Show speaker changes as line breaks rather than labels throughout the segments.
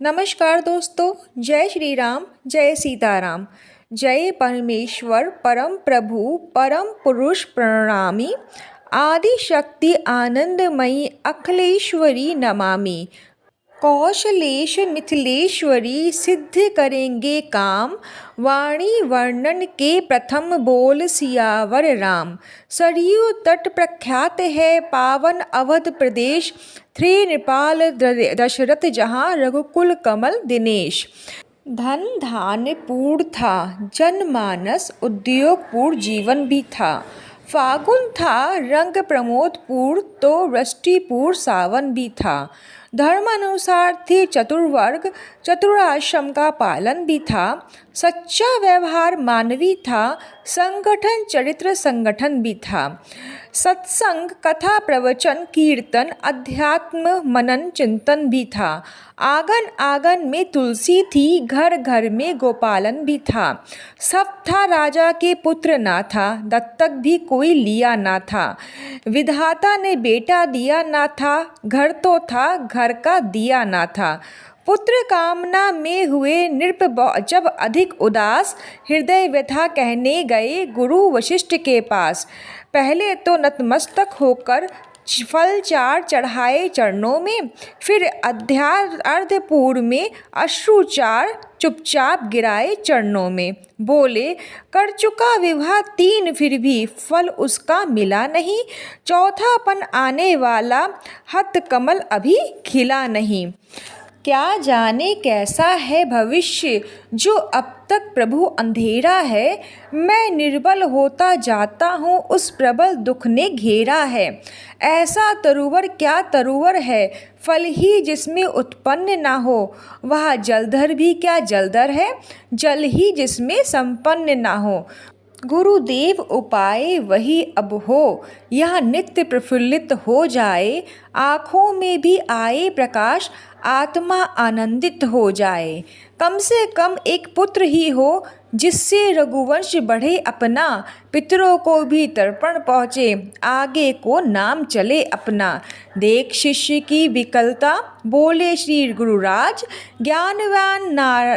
नमस्कार दोस्तों। जय श्री राम, जय सीताराम। जय परमेश्वर परम प्रभु परम पुरुष प्रणामी। आदि शक्ति आनंदमयी अखिलेश्वरी नमामि। कौशलेश मिथिलेश्वरी सिद्ध करेंगे काम। वाणी वर्णन के प्रथम बोल सियावर राम। सरयू तट प्रख्यात है पावन अवध प्रदेश। थे नृपाल दशरथ जहाँ रघुकुल कमल दिनेश। धन धान्य पूर्ण था जनमानस, उद्योगपूर्ण जीवन भी था। फागुन था रंग प्रमोदपूर्ण, तो वृष्टिपूर्ण सावन भी था। धर्मानुसार थे चतुर्वर्ग, चतुराश्रम का पालन भी था। सच्चा व्यवहार मानवी था, संगठन चरित्र संगठन भी था। सत्संग कथा प्रवचन कीर्तन अध्यात्म मनन चिंतन भी था। आंगन आंगन में तुलसी थी, घर घर में गोपालन भी था। सब था राजा के पुत्र ना था, दत्तक भी कोई लिया ना था। विधाता ने बेटा दिया ना था, घर तो था घर का दिया ना था। पुत्र कामना में हुए नृप जब अधिक उदास, हृदय व्यथा कहने गए गुरु वशिष्ठ के पास। पहले तो नतमस्तक होकर फल चार चढ़ाए चरणों में, फिर अर्धपूर में अश्रुचार चुपचाप गिराए चरणों में। बोले, कर चुका विवाह 3 फिर भी फल उसका मिला नहीं। चौथापन आने वाला हत कमल अभी खिला नहीं। क्या जाने कैसा है भविष्य, जो अब तक प्रभु अंधेरा है। मैं निर्बल होता जाता हूँ, उस प्रबल दुख ने घेरा है। ऐसा तरुवर क्या तरुवर है, फल ही जिसमें उत्पन्न ना हो। वह जलधर भी क्या जलधर है, जल ही जिसमें संपन्न ना हो। गुरुदेव उपाय वही अब हो, यह नित्य प्रफुल्लित हो जाए। आँखों में भी आए प्रकाश, आत्मा आनंदित हो जाए। कम से कम एक पुत्र ही हो, जिससे रघुवंश बढ़े अपना। पितरों को भी तर्पण पहुँचे, आगे को नाम चले अपना। देख शिष्य की विकलता, बोले श्री गुरुराज। ज्ञानवान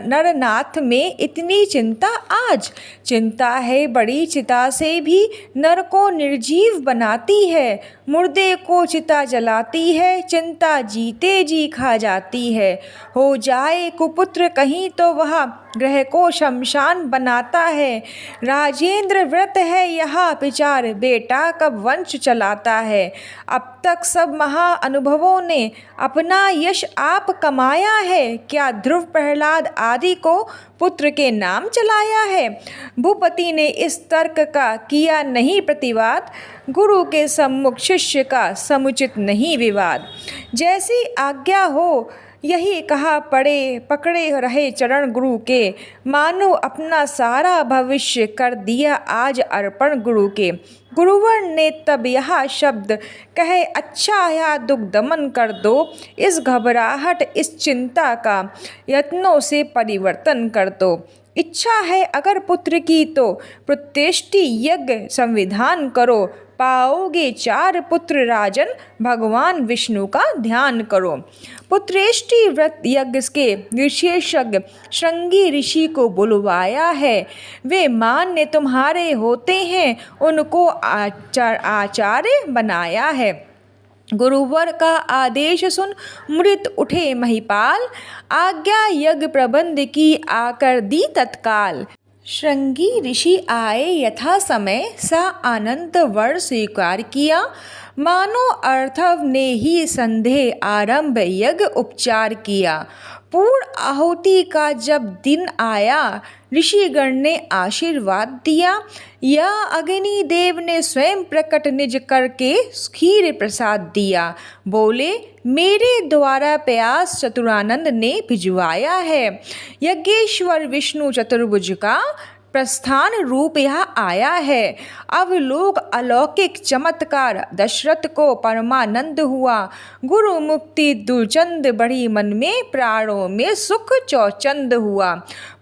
नरनाथ में इतनी चिंता आज। चिंता है बड़ी चिता से भी, नर को निर्जीव बनाती है। मुर्दे को चिता जलाती है, चिंता जीते जी खा जाती है। हो जाए कुपुत्र कहीं तो वह ग्रह को शमशान बनाता है। राजेंद्र व्रत है यह विचार, बेटा कब वंश चलाता है। अब तक सब महा अनुभवों ने अपना यश आप कमाया है। क्या ध्रुव प्रहलाद आदि को पुत्र के नाम चलाया है। भूपति ने इस तर्क का किया नहीं प्रतिवाद, गुरु के सम्मुख शिष्य का समुचित नहीं विवाद। जैसी आज्ञा हो यही कहा पकड़े रहे चरण गुरु के। मानो अपना सारा भविष्य कर दिया आज अर्पण गुरु के। गुरुवर ने तब यह शब्द कहे, अच्छा यह दुख दमन कर दो। इस घबराहट इस चिंता का यत्नों से परिवर्तन कर दो। इच्छा है अगर पुत्र की तो प्रत्येष्टि यज्ञ संविधान करो। पाओगे 4 पुत्र राजन, भगवान विष्णु का ध्यान करो। पुत्रेष्टि व्रत यज्ञ के विशेषज्ञ श्रृंगी ऋषि को बुलवाया है। वे मान्य तुम्हारे होते हैं, उनको आचार्य बनाया है। गुरुवर का आदेश सुन मुदित उठे महिपाल, आज्ञा यज्ञ प्रबंध की आकर दी तत्काल। श्रृंगी ऋषि आए यथा समय, सा आनंद वर स्वीकार किया। मानो अर्थव ने ही संदेह आरंभ यज्ञ उपचार किया। पूर्ण आहुति का जब दिन आया, ऋषिगण ने आशीर्वाद दिया। या अग्नि देव ने स्वयं प्रकट निज करके खीर प्रसाद दिया। बोले, मेरे द्वारा प्यास चतुरानंद ने भिजवाया है। यज्ञेश्वर विष्णु चतुर्भुज का प्रस्थान रूप यह आया है। अब लोग अलौकिक चमत्कार, दशरथ को परमानंद हुआ। गुरु मुक्ति दुर्चंद बढ़ी मन में, प्राणों में सुख चौचंद हुआ।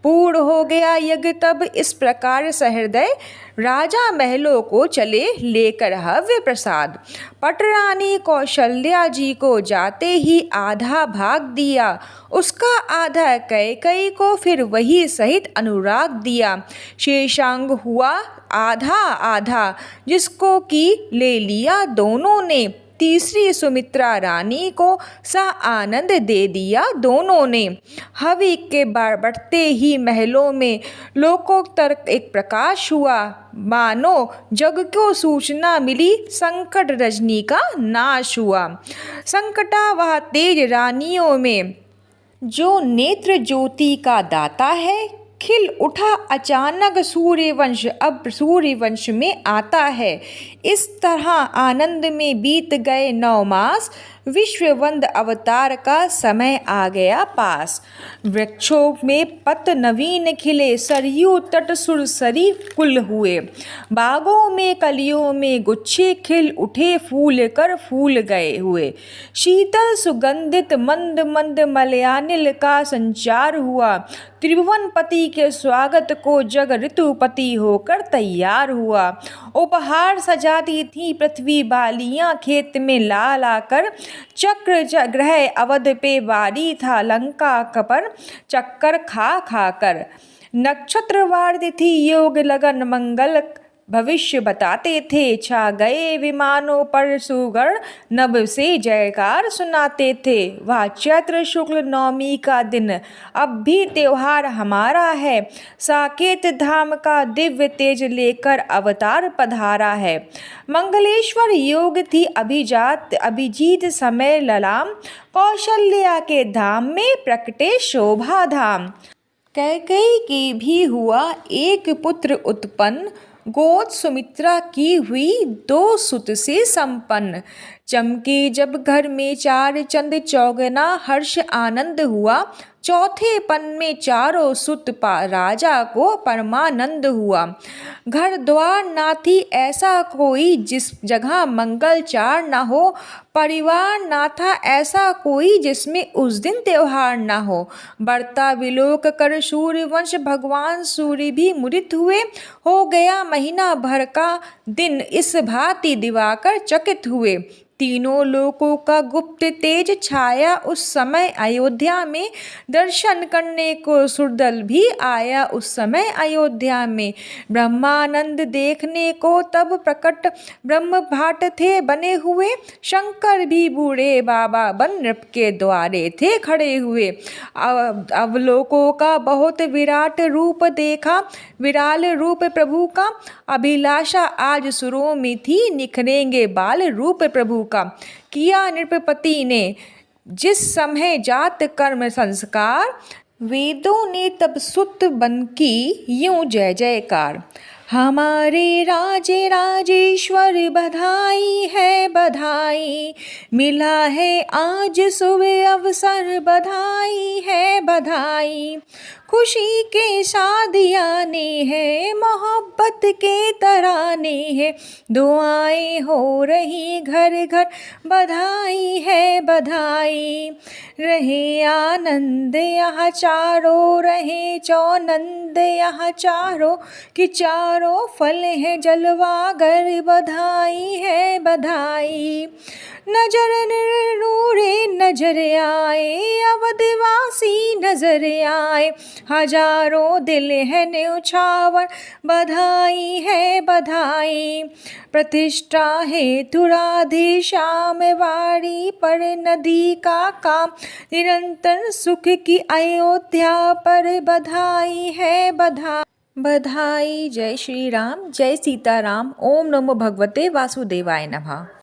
पूर्ण हो गया यज्ञ तब इस प्रकार सहृदय, राजा महलों को चले लेकर हव्य प्रसाद। पटरानी कौशल्या जी को जाते ही आधा भाग दिया, उसका आधा कैकई को, फिर वही सहित अनुराग दिया। शेषांग हुआ आधा आधा, जिसको कि ले लिया दोनों ने। तीसरी सुमित्रा रानी को सा आनंद दे दिया दोनों ने। हवि के बढ़ते ही महलों में लोकोत्तर एक प्रकाश हुआ, मानो जग को सूचना मिली, संकट रजनी का नाश हुआ। संकटा वह तेज रानियों में जो नेत्र ज्योति का दाता है, खिल उठा अचानक सूर्यवंश, अब सूर्यवंश में आता है। इस तरह आनंद में बीत गए 9 मास, विश्ववंद अवतार का समय आ गया पास। वृक्षों में पत नवीन खिले, सरयू तट सुरसरी कुल हुए। बागों में कलियों में गुच्छे खिल उठे, फूल कर फूल गए हुए। शीतल सुगंधित मंद मंद मलयानिल का संचार हुआ। त्रिभुवनपति के स्वागत को जग ऋतुपति होकर तैयार हुआ। उपहार सजाती थी पृथ्वी बालियां, खेत में ला लाकर। चक्र ग्रह अवध पे वारी था, लंका पर चक्कर खा खा कर। नक्षत्रवार तिथि योग लगन मंगल भविष्य बताते थे। छा गए विमानों पर सुगण, नभ से जयकार सुनाते थे। वह चैत्र शुक्ल नवमी का दिन अब भी त्योहार हमारा है। साकेत धाम का दिव्य तेज लेकर अवतार पधारा है। मंगलेश्वर योग थी अभिजीत समय ललाम, कौशल्या के धाम में प्रकटे शोभा धाम। कैकेयी की भी हुआ एक पुत्र उत्पन्न, गोद सुमित्रा की हुई 2 सुत से संपन्न। चमके जब घर में 4 चंद, चौगना हर्ष आनंद हुआ। चौथे पन में 4 सुत राजा को परमानंद हुआ। घर द्वार ना थी ऐसा कोई, जिस जगह मंगल 4 न हो। परिवार ना था ऐसा कोई, जिसमें उस दिन त्योहार ना हो। बर्ता विलोक कर सूर्यवंश, भगवान सूर्य भी मुदित हुए। हो गया महीना भर का दिन, इस भांति दिवाकर चकित हुए। तीनों लोकों का गुप्त तेज छाया उस समय अयोध्या में। दर्शन करने को सुरदल भी आया उस समय अयोध्या में। ब्रह्मानंद देखने को तब प्रकट ब्रह्म भाट थे बने हुए। शंकर भी बूढ़े बाबा बन नृप के द्वारे थे खड़े हुए। अवलोकों का बहुत विराट रूप देखा, विराल रूप प्रभु का। अभिलाषा आज सुरों में थी, निखरेंगे बाल रूप प्रभु का। किया नृपपति ने जिस समय जात कर्म संस्कार, वेदों ने तब सुत बन की यूं जय जयकार। हमारे राजे राजेश्वर बधाई है बधाई, मिला है आज सुबह अवसर, बधाई है बधाई। खुशी के शादियाने हैं, मोहब्बत के तराने हैं। दुआएं हो रही घर घर, बधाई है बधाई। रहे आनंद यहाँ चारों, रहे चौनंद यहाँ चारों, कि चारों फल है जलवागर, बधाई है बधाई। नजर नूरे नजर आए, अवधवासी नजर आए। हजारों दिल है न्यौछावर, बधाई है बधाई। प्रतिष्ठा हेतु राधे श्याम वारी पर नदी का काम, निरंतर सुख की अयोध्या पर, बधाई है बधाई। बधाई। जय श्री राम, जय सीताराम। ओम नमो भगवते वासुदेवाय नमः।